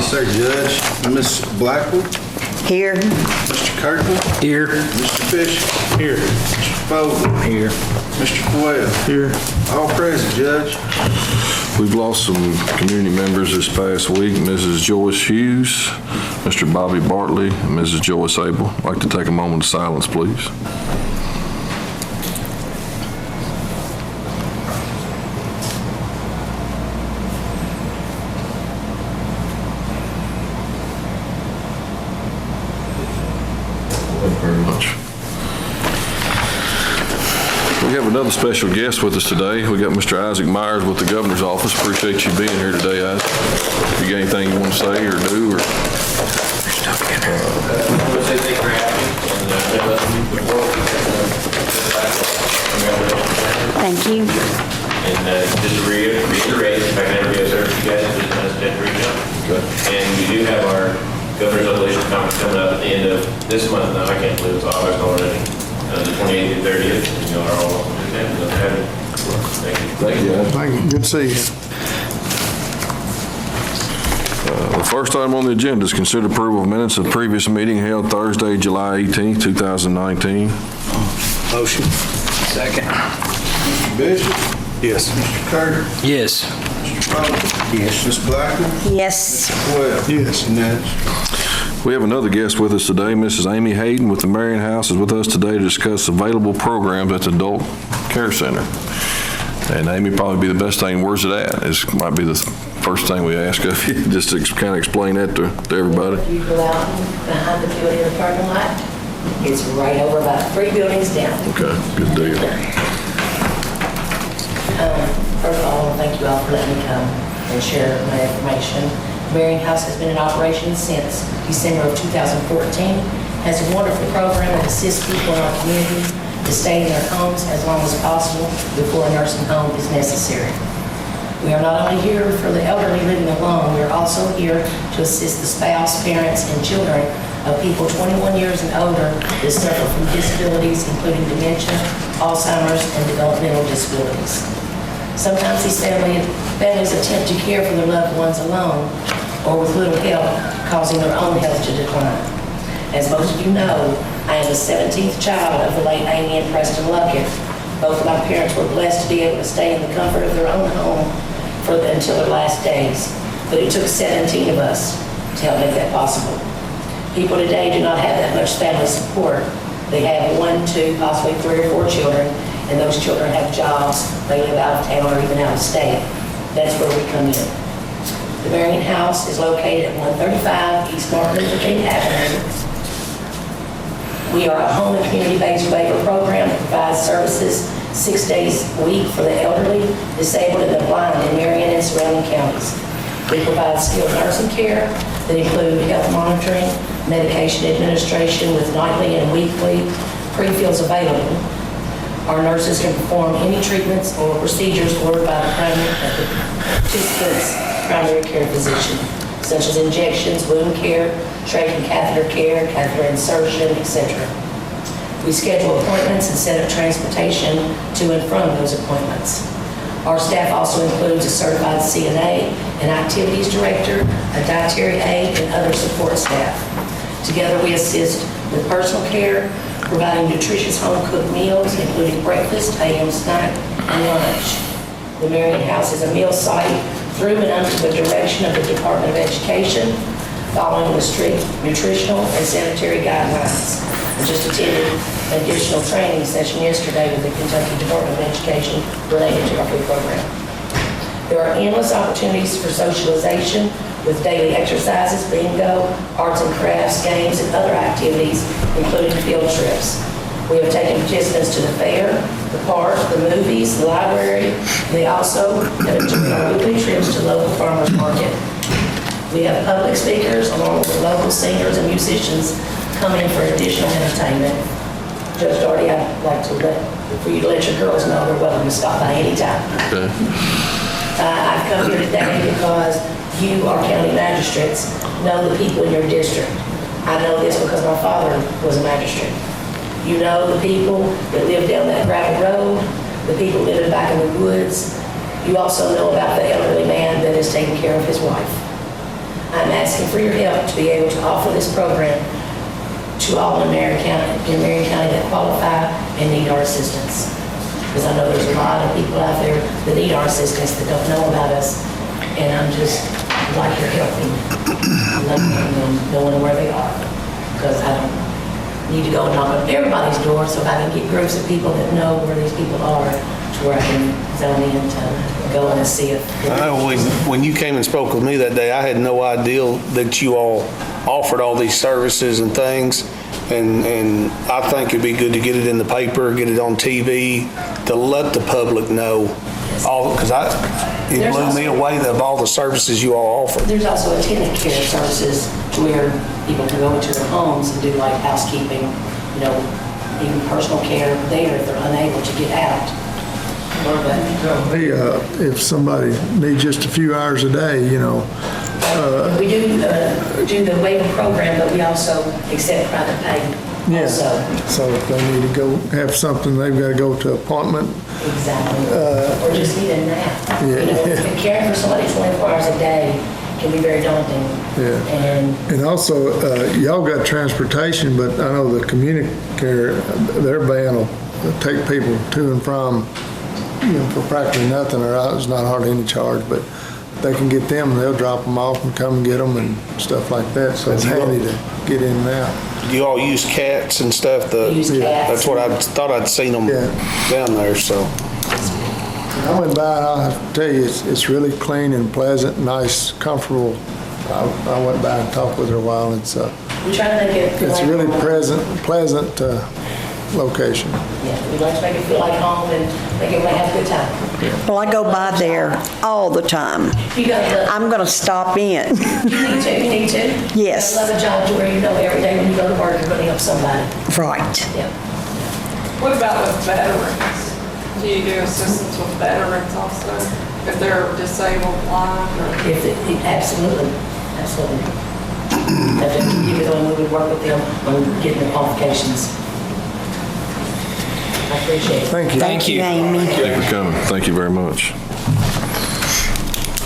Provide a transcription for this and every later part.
Sir Judge. Ms. Blackwell. Here. Mr. Kirkland. Here. Mr. Fiscal. Here. Mr. Fogel. Here. Mr. Coyle. Here. All present, Judge. We've lost some community members this past week. Mrs. Joyce Hughes, Mr. Bobby Bartley, and Mrs. Joyce Abel. I'd like to take a moment of silence, please. Thank you very much. We have another special guest with us today. We got Mr. Isaac Myers with the Governor's Office. Appreciate you being here today, Isaac. If you got anything you want to say or do, or... I want to say thank you for having me, Thank you. and just to reiterate, if I can ever be of service to you guys, just want to reach out. And we do have our Governor's Resolution Conference coming up at the end of this month. Now, I can't believe it's August already. The 28th and 30th, and you are all welcome to attend. Thank you. Thank you, Isaac. Thank you. Good to see you. The first item on the agenda is consider approval of minutes of previous meeting held Thursday, July 18th, 2019. Motion. Second. Mr. Bishop. Yes. Mr. Carter. Yes. Mr. Fogel. Yes. Ms. Blackwell. Yes. Mr. Coyle. Yes. Unanimous. We have another guest with us today. Mrs. Amy Hayden with the Marion House is with us today to discuss available programs at the Adult Care Center. And Amy, probably be the best thing, where's it at? This might be the first thing we ask of you, just to kind of explain that to everybody. You go out behind the building in the parking lot, it's right over about 3 buildings down. Okay, good deal. First of all, I want to thank you all for letting me come and share my information. Marion House has been in operation since December of 2014, has a wonderful program that assists people in our community to stay in their homes as long as possible before a nursing home is necessary. We are not only here for the elderly living alone, we are also here to assist the spouse, parents, and children of people 21 years and older that suffer from disabilities including dementia, Alzheimer's, and developmental disabilities. Sometimes these families attempt to care for their loved ones alone or with little help, causing their own health to decline. As most of you know, I am the 17th child of the late Amy and Preston Luckett. Both of my parents were blessed to be able to stay in the comfort of their own home until their last days. But it took 17 of us to help make that possible. People today do not have that much family support. They have 1, 2, possibly 3 or 4 children, and those children have jobs, they live out of town or even out of state. That's where we come in. The Marion House is located at 135 East Martin Luther King Avenue. We are a home and community-based waiver program that provides services 6 days a week for the elderly, disabled, and the blind in Marion and surrounding counties. We provide skilled nursing care that include health monitoring, medication administration with nightly and weekly pre-fills available. Our nurses can perform any treatments or procedures ordered by the participant's primary care physician, such as injections, wound care, trach and catheter care, catheter insertion, etc. We schedule appointments and set up transportation to and from those appointments. Our staff also includes a certified CNA, an activities director, a dietary aide, and other support staff. Together we assist with personal care, providing nutritious home-cooked meals, including breakfast, AM snack, and lunch. The Marion House is a meal site through and under the direction of the Department of Education, following the strict nutritional and sanitary guidelines. I just attended an additional training session yesterday with the Kentucky Department of Education related to our food program. There are endless opportunities for socialization with daily exercises, bingo, arts and crafts, games, and other activities, including field trips. We have taken participants to the fair, the park, the movies, the library. They also have enjoyed our weekly trips to local farmers market. We have public speakers along with local singers and musicians come in for additional entertainment. Judge Doherty, I'd like for you to let your girls know they're welcome to stop by anytime. Okay. I've come here today because you, our county magistrates, know the people in your district. I know this because my father was a magistrate. You know the people that live down that gravel road, the people living back in the woods. You also know about the elderly man that is taking care of his wife. I'm asking for your help to be able to offer this program to all in Marion County that qualify and need our assistance. Because I know there's a lot of people out there that need our assistance that don't know about us, and I'm just like you're helping, letting them knowing where they are. Because I don't need to go and knock on everybody's door, so if I can get groups of people that know where these people are, to where I can zone in to go in and see if. I know when you came and spoke with me that day, I had no idea that you all offered all these services and things. And I think it'd be good to get it in the paper, get it on TV, to let the public know all, because it blew me away of all the services you all offer. There's also attendant care services to where people can go into their homes and do like housekeeping, you know, even personal care there if they're unable to get out. Hey, if somebody needs just a few hours a day, you know. We do the waiver program, but we also accept private pay also. So if they need to go have something, they've got to go to appointment. Exactly. Or just need a nap. You know, caring for somebody 24 hours a day can be very daunting. Yeah. And also, y'all got transportation, but I know the community care, their van will take people to and from, you know, for practically nothing, or it's not hardly any charge, but they can get them, and they'll drop them off and come and get them and stuff like that, so it's handy to get in and out. You all use cats and stuff? We use cats. That's what I thought I'd seen them down there, so. I went by, and I'll have to tell you, it's really clean and pleasant, nice, comfortable. I went by and talked with her a while, and We try to make it feel it's like really home. pleasant location. Yeah, we like to make it feel like home and make everybody have a good time. Well, I go by there all the time. You got the, I'm going to stop in. you need to. Yes. I love a job to where you know every day when you go to work, you're going to help somebody. Right. Yeah. What about with veterans? Do you do assistance with veterans also, if they're disabled, blind, or? Absolutely. If you go and we would work with them on getting the qualifications. I appreciate it. Thank you. Thank you, Amy. Thank you for coming. Thank you very much.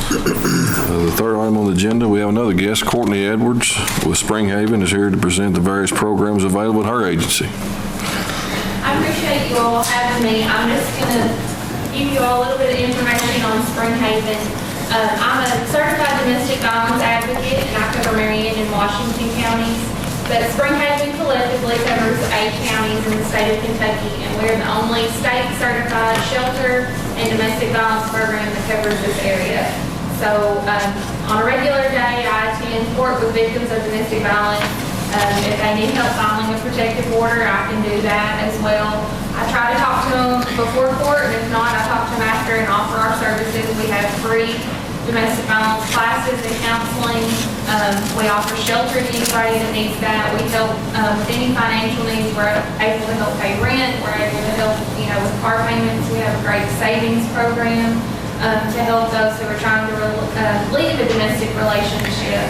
The third item on the agenda, we have another guest, Courtney Edwards with Springhaven, is here to present the various programs available at her agency. I appreciate you all having me. I'm just going to give you all a little bit of information on Springhaven. I'm a certified domestic violence advocate, and I cover Marion and Washington counties. But Springhaven collectively covers 8 counties in the state of Kentucky, and we're the only state-certified shelter and domestic violence program that covers this area. So on a regular day, I attend court with victims of domestic violence. If they need help filing a protective order, I can do that as well. I try to talk to them before court, and if not, I talk to them after and offer our services. We have free domestic violence classes and counseling. We offer shelter to anybody that needs that. We help with any financial needs. We're able to help pay rent. We're able to help, with car payments. We have a great savings program to help those who are trying to leave a domestic relationship,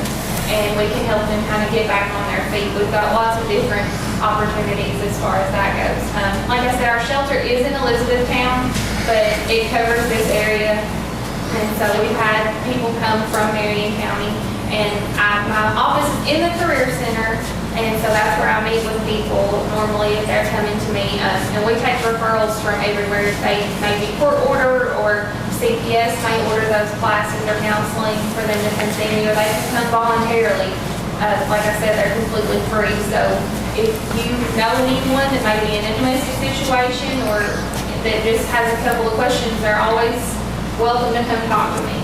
and we can help them kind of get back on their feet. We've got lots of different opportunities as far as that goes. Like I said, our shelter is in Elizabethtown, but it covers this area. And so we've had people come from Marion County, and my office is in the Career Center, and so that's where I meet with people normally if they're coming to me. And we take referrals from everywhere. They may be court order, or CPS may order those classes or counseling for them to continue, or they can come voluntarily. Like I said, they're completely free. So if you know anyone that may be in a domestic situation or that just has a couple of questions, they're always welcome to come talk to me.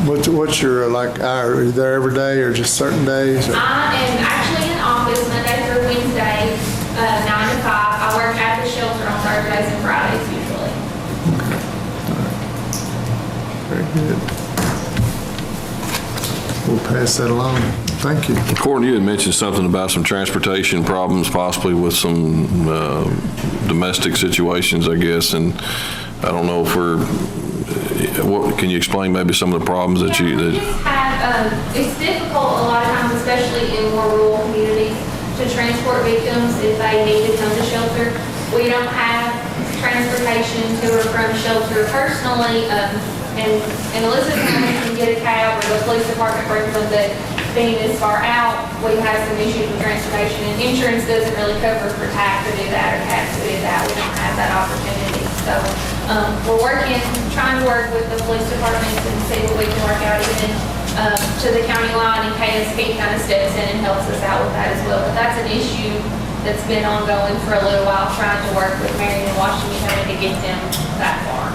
What's your hour? Are you there every day or just certain days? Or? I am actually in office Monday through Wednesday, 9 to 5. I work at the shelter on Thursdays and Fridays usually. Very good. We'll pass that along. Thank you. Courtney, you had mentioned something about some transportation problems, possibly with some domestic situations, I guess, and I don't know if can you explain maybe some of the problems that you... We just have, it's difficult a lot of times, especially in more rural communities, to transport victims if they need to come to shelter. We don't have transportation to or from shelter personally. in Elizabeth County, you can get a cab, or the police department brings them, but being this far out, we have some issues with transportation, and insurance doesn't really cover for TAC to do that, or CAC to do that. We don't have that opportunity. So, we're trying to work with the police departments and see what we can work out, even to the county line, and KSP kind of steps in and helps us out with that as well. But that's an issue that's been ongoing for a little while, trying to work with Marion and Washington County to get them that far.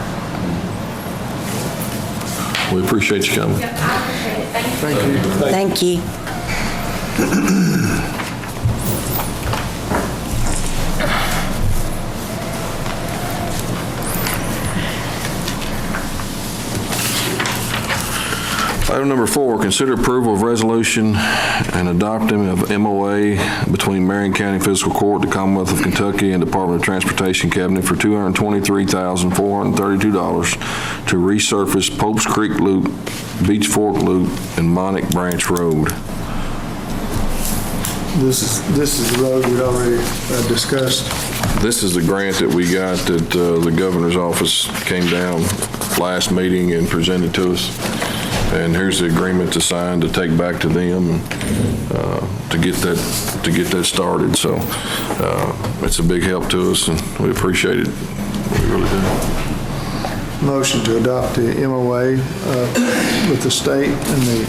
We appreciate you coming. Yep, I appreciate it. Thank you. Thank you. Item number 4, consider approval of resolution and adopting of MOA between Marion County Fiscal Court, the Commonwealth of Kentucky, and Department of Transportation Cabinet for $223,432 to resurface Popes Creek Loop, Beach Fork Loop, and Monic Branch Road. This is the road we'd already discussed. This is the grant that we got that the governor's office came down last meeting and presented to us. And here's the agreement to sign to take back to them to get that started. So it's a big help to us, and we appreciate it. We really do. Motion to adopt the MOA with the state and the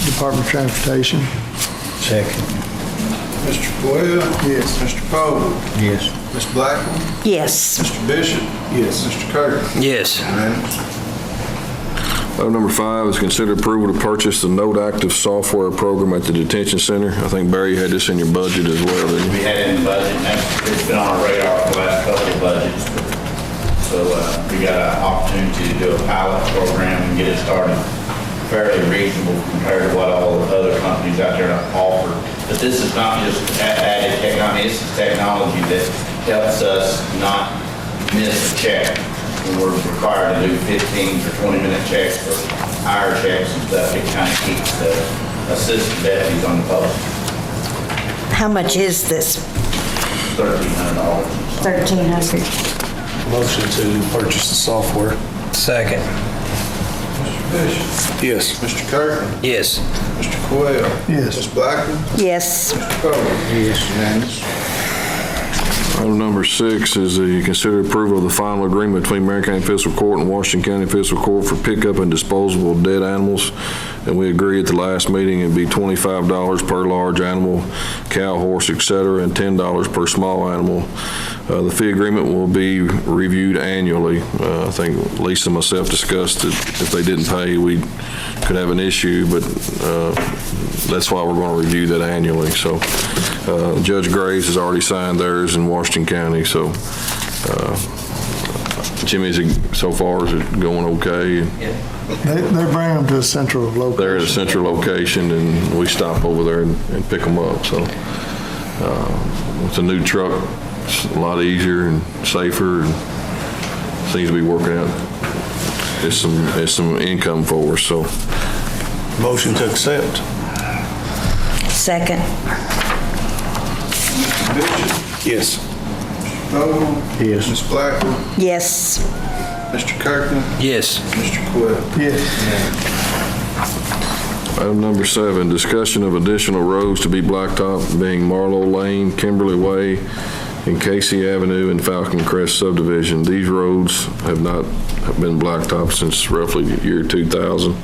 Department of Transportation. Second. Mr. Coyle? Yes. Mr. Poe? Yes. Ms. Blackman? Yes. Mr. Bishop? Yes. Mr. Kirk? Yes. Unanimous. Item number 5 is consider approval to purchase the Note Active software program at the detention center. I think Barry had this in your budget as well, didn't We you? had it in the budget, and it's been on our radar for the last couple of budgets. So we got an opportunity to do a pilot program and get it started fairly reasonable compared to what all the other companies out there offer. But this is not just added technology, this is technology that helps us not miss a check. When we're required to do 15 or 20-minute checks for hour checks and stuff, it kind of keeps the assistant deputies on the post. How much is this? $1,300. 1,300. Motion to purchase the software. Second. Mr. Bishop? Yes. Mr. Kirk? Yes. Mr. Coyle? Yes. Ms. Blackman? Yes. Mr. Poe? Yes. Unanimous. Item number 6 is you consider approval of the final agreement between Marion County Fiscal Court and Washington County Fiscal Court for pickup and disposal of dead animals. And we agreed at the last meeting it'd be $25 per large animal, cow, horse, etc., and $10 per small animal. The fee agreement will be reviewed annually. I think Lisa and myself discussed that if they didn't pay, we could have an issue, but that's why we're going to review that annually. So Judge Graves has already signed theirs in Washington County, so Jimmy's, so far, is it going okay? They bring them to a central location. They're at a central location, and we stop over there and pick them up. So with a new truck, it's a lot easier and safer, and seems to be working out. It's some income for us. So Motion to accept. Second. Bishop? Yes. Poe? Yes. Ms. Blackman? Yes. Mr. Kirkland? Yes. Mr. Coyle? Yes. item number 7, discussion of additional roads to be blacktop, being Marlowe Lane, Kimberly Way, and Casey Avenue and Falcon Crest subdivision. These roads have not been blacktop since roughly the year 2000.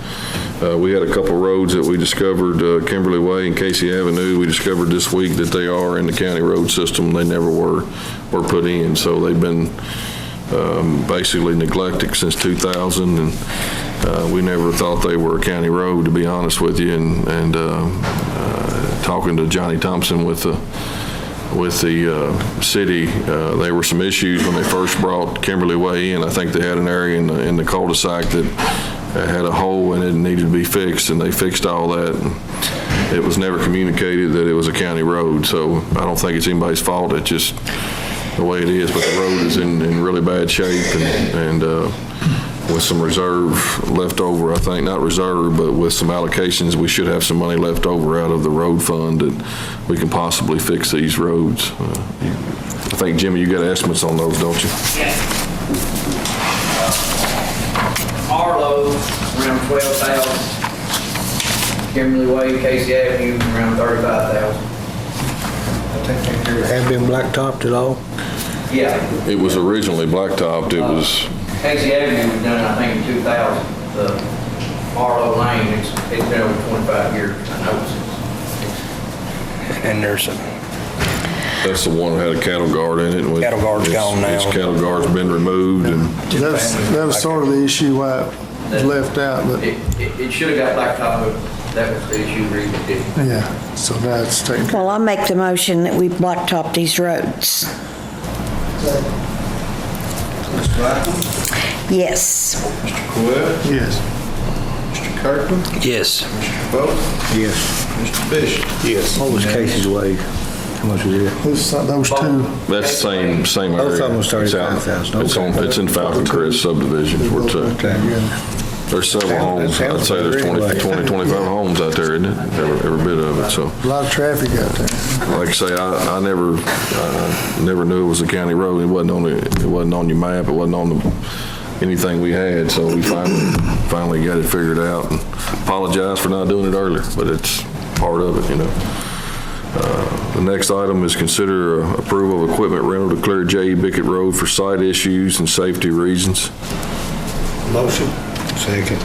We had a couple roads that we discovered, Kimberly Way and Casey Avenue. We discovered this week that they are in the county road system. They never were put in, so they've been basically neglected since 2000, and we never thought they were a county road, to be honest with you. And talking to Johnny Thompson with the city, there were some issues when they first brought Kimberly Way in. I think they had an area in the cul-de-sac that had a hole in it and needed to be fixed, and they fixed all that. And it was never communicated that it was a county road, so I don't think it's anybody's fault. It's just the way it is, but the road is in really bad shape, and with some reserve left over, I think, not reserve, but with some allocations, we should have some money left over out of the road fund that we can possibly fix these roads. I think, Jimmy, you got estimates on those, don't you? Yes. All Harlow, around 12,000. Kimberly Way, Casey Avenue, around 35,000. Have been blacktopped at all? Yeah, It was originally blacktopped. It was, Casey Avenue was done, I think, in 2000. The Harlow Lane, it's been over 25 years, I know. And there's a, that's the one that had a cattle guard in it. Cattle guard's gone now. Its cattle guard's been removed and That was sort of the issue why it was left out, but, It should have got blacktop, but that was the issue we did. yeah, so now it's taken care Well, I make the motion that we blacktop these roads. Ms. Blackman, Yes. Mr. Coyle, of. Yes. Mr. Kirkland, yes. Mr. Bowles, Yes. Mr. Bishop. Yes. What was Casey's wage? How much was it? Those two, that's the same area. Both of them was It's out- 35,000. It's in Falcon Crest subdivision for two. There's several homes. I'd say there's 20, 25 homes out there, isn't it? Every bit of it, so. a lot of traffic out there. Like I say, I never knew it was a county road. It wasn't on your map. It wasn't on anything we had. So we finally got it figured out. And apologize for not doing it earlier, but it's part of it, you know. The next item is consider approval of equipment rental to clear J.E. Bickett Road for site issues and safety reasons. Motion. Second.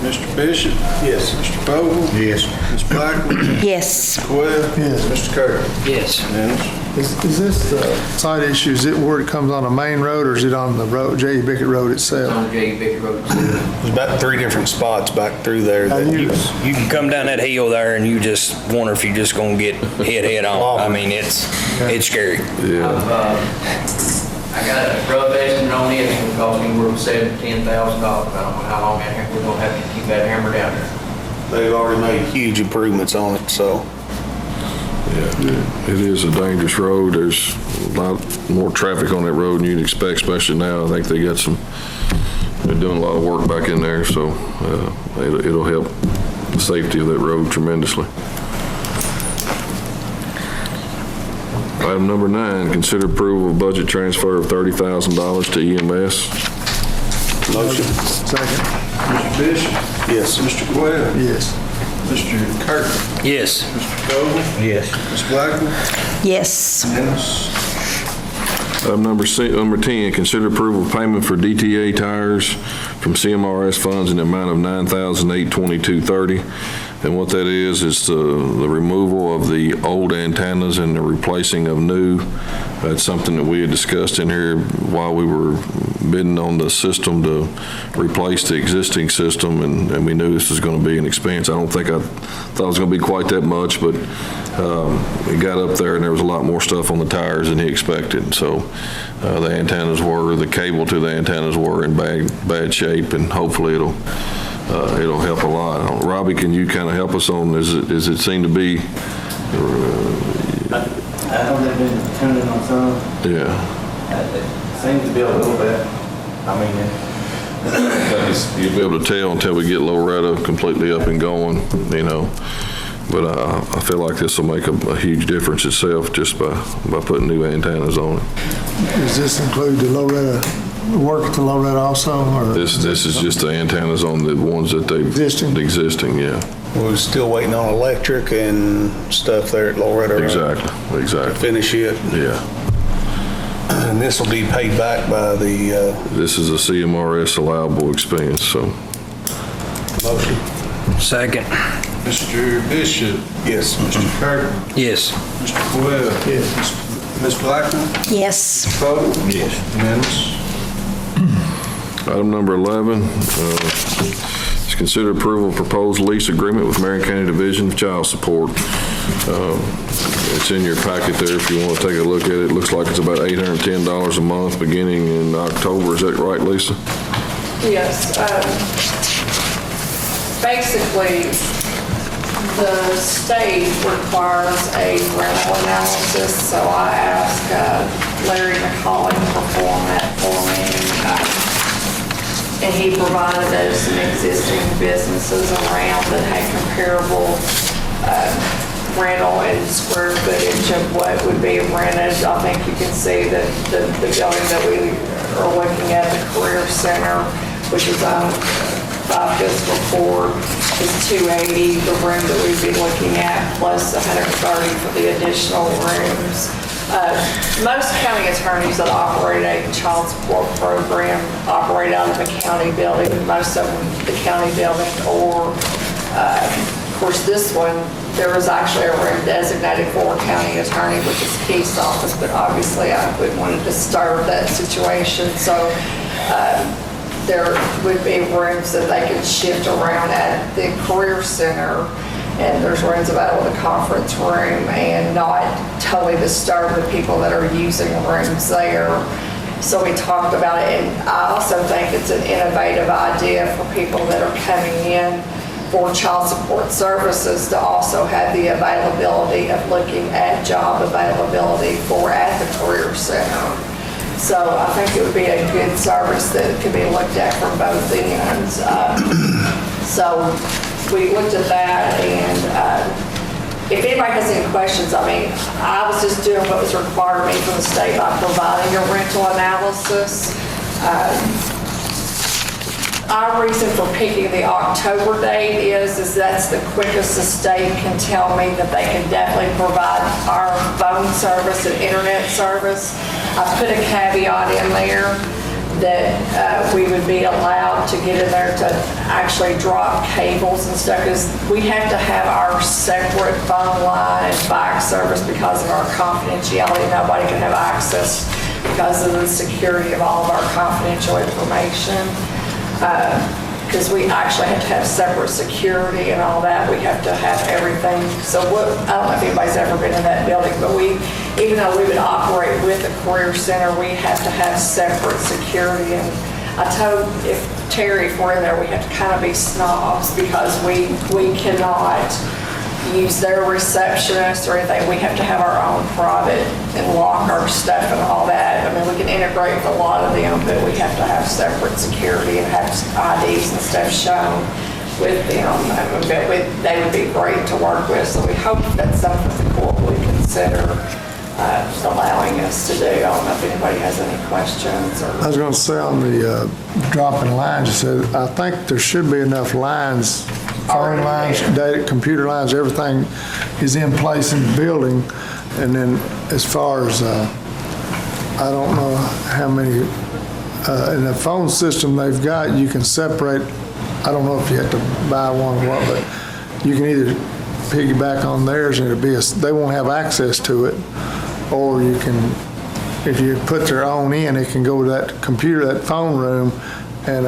Mr. Bishop. Yes. Mr. Vogel. Yes. Ms. Blackman, Yes. Mr. Coyle. Yes. Mr. Kirkland. Yes. Unanimous. Is this the site issue, is it where it comes on a main road, or is it on the road, J.E. Bickett Road It's itself? on J. Bickett Road. There's about 3 different spots back through there that And you, You can come down that hill there and you just wonder if you're just gonna get hit head on. I mean, it's scary. Yeah. I got a rough estimate on it, it's gonna cost anywhere from $7,000 to $10,000. I don't know how long we're gonna have to keep that hammer down there. they've already made huge improvements on it, so. Yeah, it is a dangerous road. There's a lot more traffic on that road than you'd expect, especially now. I think they're doing a lot of work back in there, so it'll help the safety of that road tremendously. Item number 9, consider approval of budget transfer of $30,000 to EMS. Motion. Second. Mr. Bishop. Yes. Mr. Coyle. Yes. Mr. Kirkland. Yes. Mr. Vogel. Yes. Ms. Blackman. Yes. Unanimous. Item number 10, consider approval of payment for DTA tires from CMRS funds in the amount of $9,822.30. And what that is the removal of the old antennas and the replacing of new. That's something that we had discussed in here while we were bidding on the system to replace the existing system, and we knew this was going to be an expense. I thought it was going to be quite that much, but it got up there and there was a lot more stuff on the tires than he expected. So the cable to the antennas were in bad shape, and hopefully it'll help a lot. Robbie, can you kind of help us on, is it seem to be? I know they've been turning on some. Yeah. It seems to be a little bit. I mean, You'll be able to tell until we get Loretta completely up and going, you know. But I feel like this will make a huge difference itself just by putting new antennas on it. Does this include the Loretta, work at the Loretta also, or? This is just the antennas on the ones that they've. Existing, yeah. We're still waiting on electric and stuff there at Loretta. Exactly. To finish it. Yeah. And this will be paid back by the. This is a CMRS allowable expense, so. Motion. Second. Mr. Bishop. Yes. Mr. Kirkland. Yes. Mr. Coyle. Yes. Ms. Blackman. Yes. Mr. Vogel. Yes. Unanimous. Item number 11, is consider approval of proposed lease agreement with Marion County Division of Child Support. It's in your packet there if you want to take a look at it. It looks like it's about $810 a month beginning in October. Is that right, Lisa? Yes. Basically, the state requires a rental analysis, so I asked Larry McCauley to perform that for me. And he provided us some existing businesses around that had comparable rental and square footage of what would be rented. I think you can see that the building that we are looking at, the Career Center, which is by fiscal court is 280, the room that we'd be looking at, plus 130 for the additional rooms. Most county attorneys that operate a child support program operate out of a county building, most of them the county building, or of course this one, there was actually a room designated for a county attorney, which is Keith's office, but obviously I wouldn't want to disturb that situation, so there would be rooms that they could shift around at the Career Center, and there's rooms available in the conference room, and not totally disturb the people that are using rooms there. So we talked about it, and I also think it's an innovative idea for people that are coming in for child support services to also have the availability of looking at job availability for at the Career Center. So I think it would be a good service that could be looked at from both ends. So we looked at that, and if anybody has any questions, I mean, I was just doing what was required of me from the state by providing a rental analysis. Our reason for picking the October date is that's the quickest the state can tell me that they can definitely provide our phone service and internet service. I put a caveat in there that we would be allowed to get in there to actually drop cables and stuff, because we have to have our separate phone line and fax service because of our confidentiality. Nobody can have access because of the security of all of our confidential information. Because we actually have to have separate security and all that. We have to have everything. So I don't know if anybody's ever been in that building, but even though we would operate with a Career Center, we have to have separate security. And I told Terry, if we're in there, we have to kind of be snobs because we cannot use their receptionist or anything. We have to have our own private and lock our stuff and all that. I mean, we can integrate with a lot of them, but we have to have separate security and have IDs and stuff shown with them. But they would be great to work with, so we hope that's something the court would consider allowing us to do. I don't know if anybody has any questions. I was going to say on the dropping lines, you said, I think there should be enough lines, phone lines, data, computer lines, everything is in place in the building. And then as far as, I don't know how many, in the phone system they've got, you can separate, I don't know if you have to buy one or what, but you can either piggyback on theirs and they won't have access to it, or you can, if you put their own in, it can go to that computer, that phone room, and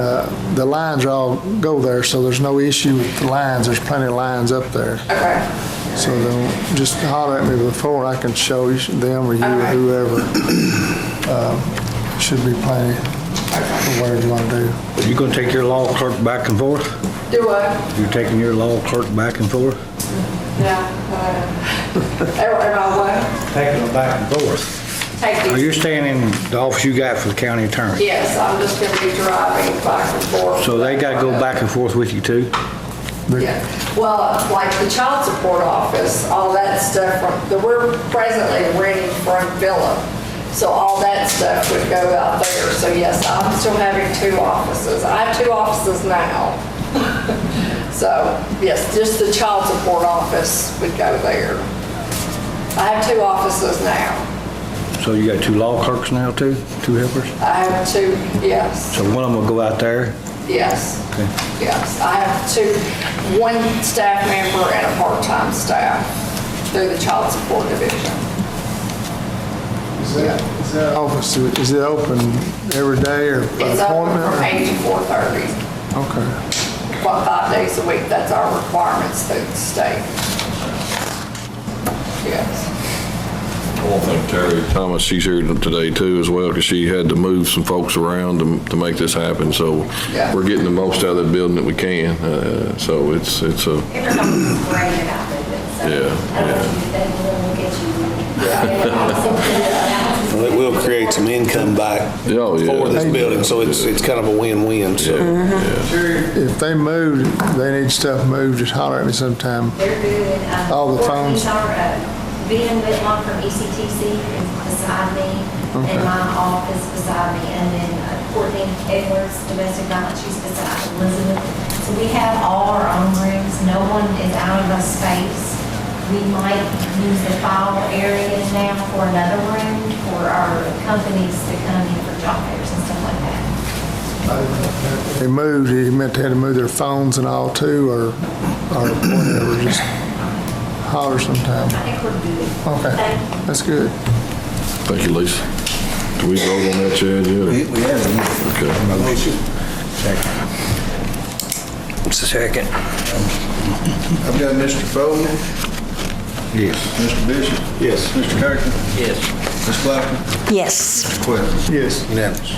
the lines all go there, so there's no issue with the lines. There's plenty of lines up there. Okay. So then just holler at me before, I can show you them or you or whoever. Should be plenty for whatever you want to do. Are you going to take your law clerk back and forth? Do what? You're taking your law clerk back and forth? Yeah. Am I what? Taking them back and forth. Are you staying in the office you got for the county attorney? Yes, I'm just going to be driving back and forth. So they got to go back and forth with you too? Yeah. Well, like the child support office, all that stuff, we're presently renting from Phillip. So all that stuff would go out there. So yes, I'm still having 2 offices. I have 2 offices now. So yes, just the child support office would go there. I have 2 offices now. So you got 2 law clerks now too? 2 helpers? I have 2, yes. So one of them will go out there? Yes. Okay. Yes. I have 1 staff member and a part-time staff through the child support division. Is that office, is it open every day or It's appointment? open from 8 to 4:30. Okay. 5 days a week. That's our requirements through the state. Yes. I want to thank Terry Thomas, she's here today too as well, because she had to move some folks around to make this happen, so Yeah. we're getting the most out of the building that we can, so it's a, Everybody's great about it, so. Yeah, I don't know if they will get you. Well, it will create some income back Oh, yeah. for this building, so it's kind of a win-win, so. If they move, they need stuff moved, just holler at me sometime. They're good. All the phones. Ben Whitlock from ECTC is beside me. and my office beside me, and then Courtney Edwards, domestic violence, she's beside Elizabeth. So we have all our own rooms. No one is out of a space. We might use the file area now for another room for our companies to come in for job fairs and stuff like that. They moved, he meant they had to move their phones and all too, or whatever, just holler sometime. I think we're good. Okay, Thank you. that's good. Thank you, Lisa. Do we vote on that, Chad, yet? We have. Okay. What's the second? I've got Mr. Bowman, Yes. Mr. Bishop. Yes. Mr. Kirkland. Yes. Ms. Blackman. Yes. Mr. Quinn. Yes. Unanimous.